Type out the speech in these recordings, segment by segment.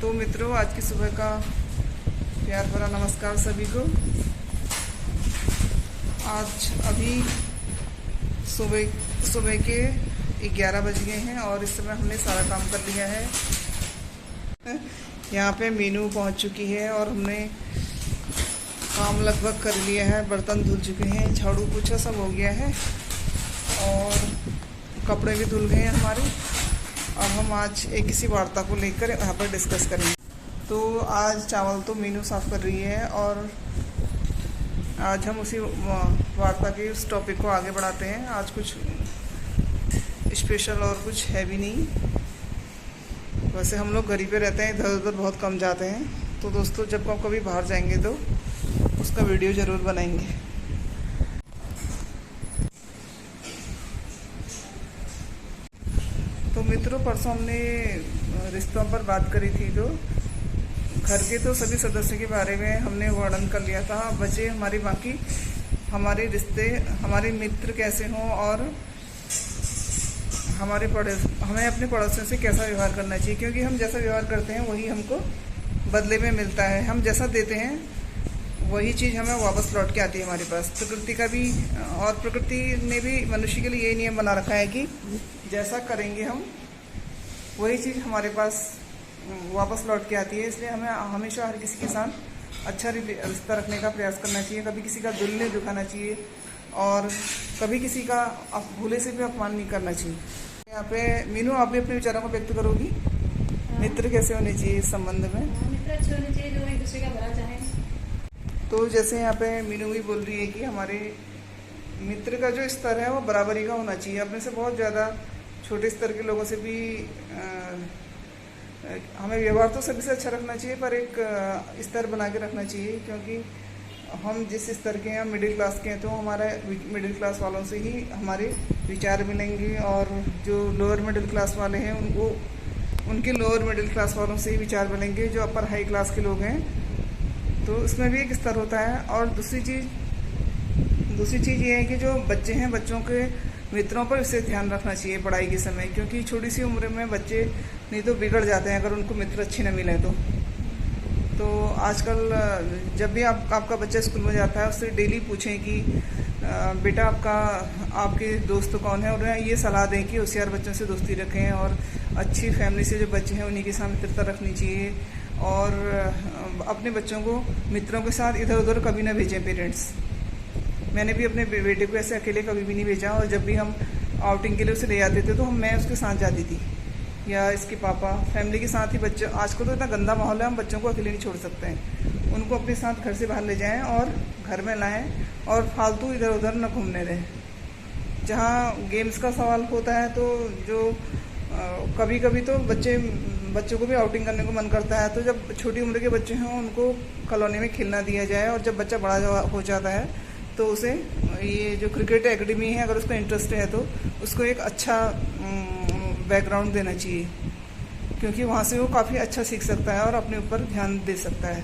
तो मित्रों, आज की सुबह का प्यार भरा नमस्कार सभी को। आज अभी सुबह के 11 बज गए हैं और इस समय हमने सारा काम कर लिया है। यहाँ पे मीनू पहुँच चुकी है और हमने काम लगभग कर लिया है। बर्तन धुल चुके हैं, झाड़ू पोछा सब हो गया है और कपड़े भी धुल गए हैं हमारे। अब हम आज एक किसी वार्ता को लेकर यहाँ पर डिस्कस करेंगे। तो आज चावल तो मीनू साफ़ कर रही है और आज हम उसी वार्ता के उस टॉपिक को आगे बढ़ाते हैं। आज कुछ स्पेशल और कुछ है भी नहीं। वैसे हम लोग घर ही पे रहते हैं, इधर उधर बहुत कम जाते हैं। तो दोस्तों, जब हम कभी बाहर जाएंगे तो उसका वीडियो ज़रूर बनाएंगे। तो मित्रों, परसों हमने रिश्तों पर बात करी थी। तो घर के तो सभी सदस्यों के बारे में हमने वर्णन कर लिया था। बचे हमारी बाकी हमारे रिश्ते, हमारे मित्र कैसे हों और हमें अपने पड़ोसियों से कैसा व्यवहार करना चाहिए, क्योंकि हम जैसा व्यवहार करते हैं वही हमको बदले में मिलता है। हम जैसा देते हैं वही चीज़ हमें वापस लौट के आती है हमारे पास। प्रकृति का भी, और प्रकृति ने भी मनुष्य के लिए यही नियम बना रखा है कि जैसा करेंगे हम वही चीज़ हमारे पास वापस लौट के आती है। इसलिए हमें हमेशा हर किसी के साथ अच्छा रिश्ता रखने का प्रयास करना चाहिए। कभी किसी का दिल नहीं दुखाना चाहिए और कभी किसी का भूले से भी अपमान नहीं करना चाहिए। यहाँ पे मीनू, आप भी अपने विचारों को व्यक्त करोगी। मित्र कैसे होने चाहिए इस संबंध में? मित्र अच्छे होने चाहिए जो एक दूसरे का भला चाहे। तो जैसे यहाँ पे मीनू भी बोल रही है कि हमारे मित्र का जो स्तर है वो बराबरी का होना चाहिए। अपने से बहुत ज़्यादा छोटे स्तर के लोगों से भी हमें व्यवहार तो सभी से अच्छा रखना चाहिए, पर एक स्तर बना के रखना चाहिए। क्योंकि हम जिस स्तर के हैं, मिडिल क्लास के हैं, तो हमारा मिडिल क्लास वालों से ही हमारे विचार मिलेंगे और जो लोअर मिडिल क्लास वाले हैं उनके लोअर मिडिल क्लास वालों से ही विचार मिलेंगे जो अपर हाई क्लास के लोग हैं। तो इसमें भी एक स्तर होता है। और दूसरी चीज़ ये है कि जो बच्चे हैं, बच्चों के मित्रों पर विशेष ध्यान रखना चाहिए पढ़ाई के समय, क्योंकि छोटी सी उम्र में बच्चे नहीं तो बिगड़ जाते हैं अगर उनको मित्र अच्छे न मिलें तो आजकल जब भी आपका बच्चा स्कूल में जाता है उससे डेली पूछें कि बेटा आपके दोस्त कौन है, और ये सलाह दें कि होशियार बच्चों से दोस्ती रखें और अच्छी फैमिली से जो बच्चे हैं उन्हीं के साथ मित्रता रखनी चाहिए। और अपने बच्चों को मित्रों के साथ इधर उधर कभी ना भेजें पेरेंट्स। मैंने भी अपने बेटे को ऐसे अकेले कभी भी नहीं भेजा, और जब भी हम आउटिंग के लिए उसे ले जाते थे तो मैं उसके साथ जाती थी या इसके पापा, फैमिली के साथ ही। बच्चे आजकल तो इतना गंदा माहौल है, हम बच्चों को अकेले नहीं छोड़ सकते हैं। उनको अपने साथ घर से बाहर ले जाएं और घर में लाएं और फालतू इधर उधर न घूमने दें। जहाँ गेम्स का सवाल होता है तो कभी कभी तो बच्चों को भी आउटिंग करने को मन करता है। तो जब छोटी उम्र के बच्चे हों उनको कॉलोनी में खेलना दिया जाए, और जब बच्चा बड़ा हो जाता है तो उसे ये जो क्रिकेट एकेडमी है, अगर उसका इंटरेस्ट है तो उसको एक अच्छा बैकग्राउंड देना चाहिए, क्योंकि वहाँ से वो काफ़ी अच्छा सीख सकता है और अपने ऊपर ध्यान दे सकता है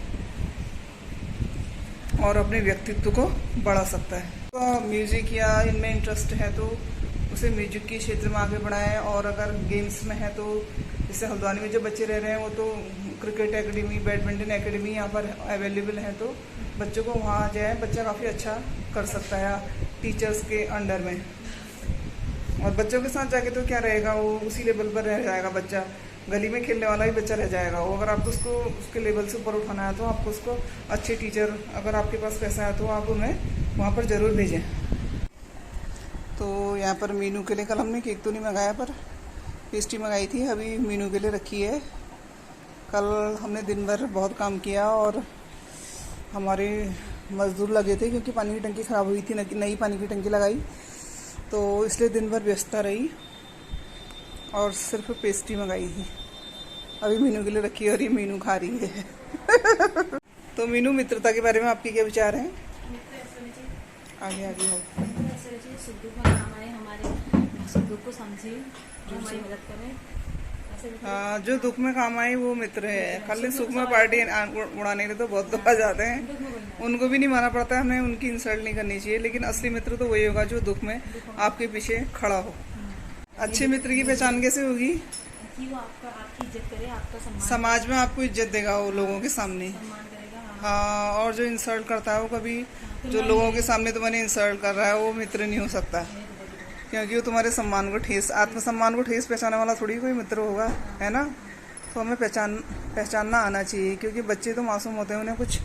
और अपने व्यक्तित्व को बढ़ा सकता है। तो म्यूज़िक या इनमें इंटरेस्ट है तो उसे म्यूजिक के क्षेत्र में आगे बढ़ाएं। और अगर गेम्स में है तो जैसे हल्द्वानी में जो बच्चे रह रहे हैं वो तो क्रिकेट एकेडमी, बैडमिंटन एकेडमी यहाँ पर अवेलेबल है, तो बच्चों को वहाँ जाए। बच्चा काफ़ी अच्छा कर सकता है टीचर्स के अंडर में। और बच्चों के साथ जाके तो क्या रहेगा, वो उसी लेवल पर रह जाएगा बच्चा। गली में खेलने वाला ही बच्चा रह जाएगा वो। अगर आपको उसको उसके लेवल से ऊपर उठाना है तो आपको उसको अच्छे टीचर, अगर आपके पास पैसा है तो आप उन्हें वहाँ पर ज़रूर भेजें। तो यहाँ पर मीनू के लिए कल हमने केक तो नहीं मंगाया, पर पेस्ट्री मंगाई थी, अभी मीनू के लिए रखी है। कल हमने दिन भर बहुत काम किया और हमारे मज़दूर लगे थे, क्योंकि पानी की टंकी ख़राब हुई थी, नई पानी की टंकी लगाई, तो इसलिए दिन भर व्यस्तता रही और सिर्फ पेस्ट्री मंगाई थी। अभी मीनू के लिए रखी है और ये मीनू खा रही है। तो मीनू, मित्रता के बारे में आपके क्या विचार हैं? आगे हो। सुख दुख में काम आए, हमारे सुख दुख को समझे, जो हमारी मदद करें। हाँ, जो दुख में काम आए वो मित्र है। खाली सुख में पार्टी उड़ाने के लिए तो बहुत लोग आ जाते हैं, उनको भी नहीं माना पड़ता है। हमें उनकी इंसल्ट नहीं करनी चाहिए, लेकिन असली मित्र तो वही होगा जो दुख में आपके पीछे खड़ा हो। अच्छे मित्र की पहचान कैसे होगी? कि वो आपकी इज्जत करे, आपका सम्मान समाज में आपको इज्जत देगा वो लोगों के सामने। सम्मान करेगा। हाँ, और जो इंसल्ट करता है वो कभी तो जो नहीं लोगों है। के सामने तुम्हारे इंसल्ट कर रहा है वो मित्र नहीं हो सकता, क्योंकि वो तुम्हारे सम्मान को ठेस, आत्मसम्मान को ठेस पहचानने वाला थोड़ी कोई मित्र होगा, है ना। तो हमें पहचानना आना चाहिए, क्योंकि बच्चे तो मासूम होते हैं, उन्हें कुछ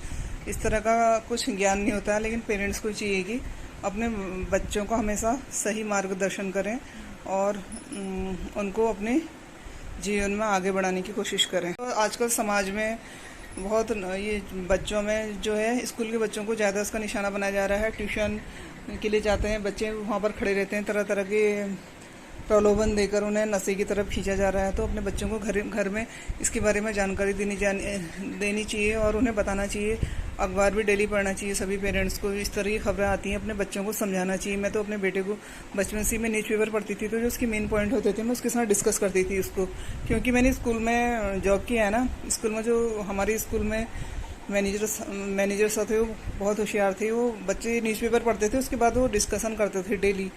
इस तरह का कुछ ज्ञान नहीं होता है। लेकिन पेरेंट्स को चाहिए कि अपने बच्चों को हमेशा सही मार्गदर्शन करें और उनको अपने जीवन में आगे बढ़ाने की कोशिश करें। तो आजकल समाज में बहुत ये बच्चों में जो है, स्कूल के बच्चों को ज़्यादा इसका निशाना बनाया जा रहा है। ट्यूशन के लिए जाते हैं बच्चे, वहाँ पर खड़े रहते हैं, तरह तरह के प्रलोभन देकर उन्हें नशे की तरफ खींचा जा रहा है। तो अपने बच्चों को घर में इसके बारे में जानकारी देनी चाहिए और उन्हें बताना चाहिए। अखबार भी डेली पढ़ना चाहिए सभी पेरेंट्स को। इस तरह की खबरें आती हैं, अपने बच्चों को समझाना चाहिए। मैं तो अपने बेटे को बचपन से मैं न्यूज़पेपर पढ़ती थी, तो जो उसके मेन पॉइंट होते थे मैं उसके साथ डिस्कस करती थी उसको, क्योंकि मैंने स्कूल में जॉब किया है ना। स्कूल में जो हमारे स्कूल में मैनेजर साथ थे वो बहुत होशियार थे। वो बच्चे न्यूज़पेपर पढ़ते थे, उसके बाद वो डिस्कशन करते थे डेली।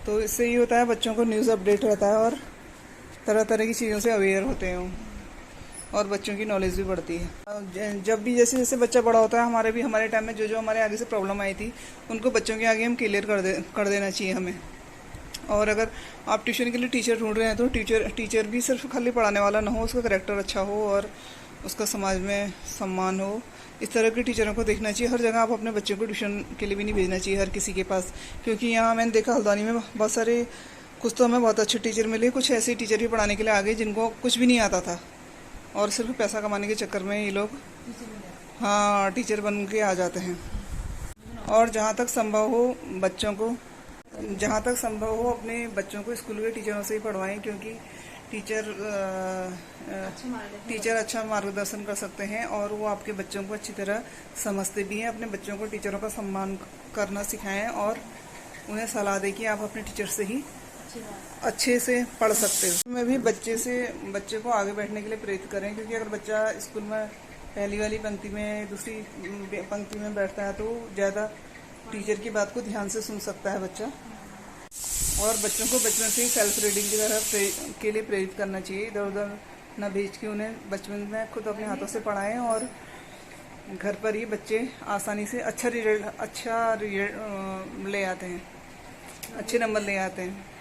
तो इससे ये होता है बच्चों को न्यूज़ अपडेट रहता है और तरह तरह की चीज़ों से अवेयर होते हैं और बच्चों की नॉलेज भी बढ़ती है। जब भी जैसे जैसे बच्चा बड़ा होता है, हमारे टाइम में जो हमारे आगे से प्रॉब्लम आई थी उनको बच्चों के आगे हम क्लियर कर देना चाहिए हमें। और अगर आप ट्यूशन के लिए टीचर ढूंढ रहे हैं तो टीचर भी सिर्फ खाली पढ़ाने वाला ना हो, उसका करैक्टर अच्छा हो और उसका समाज में सम्मान हो। इस तरह के टीचरों को देखना चाहिए। हर जगह आप अपने बच्चों को ट्यूशन के लिए भी नहीं भेजना चाहिए हर किसी के पास, क्योंकि यहाँ मैंने देखा हल्द्वानी में बहुत सारे, कुछ तो हमें बहुत अच्छे टीचर मिले, कुछ ऐसे टीचर भी पढ़ाने के लिए आ गए जिनको कुछ भी नहीं आता था और सिर्फ पैसा कमाने के चक्कर में ये लोग टीचर बन के आ जाते हैं। और जहाँ तक संभव हो अपने बच्चों को स्कूल के टीचरों से ही पढ़वाएं, क्योंकि टीचर अच्छा मार्गदर्शन कर सकते हैं और वो आपके बच्चों को अच्छी तरह समझते भी हैं। अपने बच्चों को टीचरों का सम्मान करना सिखाएं और उन्हें सलाह दें कि आप अपने टीचर से ही अच्छे से पढ़ सकते हो। में भी बच्चे को आगे बैठने के लिए प्रेरित करें, क्योंकि अगर बच्चा स्कूल में पहली वाली पंक्ति में, दूसरी पंक्ति में बैठता है तो ज़्यादा टीचर की बात को ध्यान से सुन सकता है बच्चा। और बच्चों को बचपन से ही सेल्फ रीडिंग की तरफ के लिए प्रेरित करना चाहिए। इधर उधर न भेज के उन्हें बचपन में खुद अपने हाथों से पढ़ाएं और घर पर ही बच्चे आसानी से अच्छा रिजल्ट ले आते हैं, अच्छे नंबर ले आते हैं।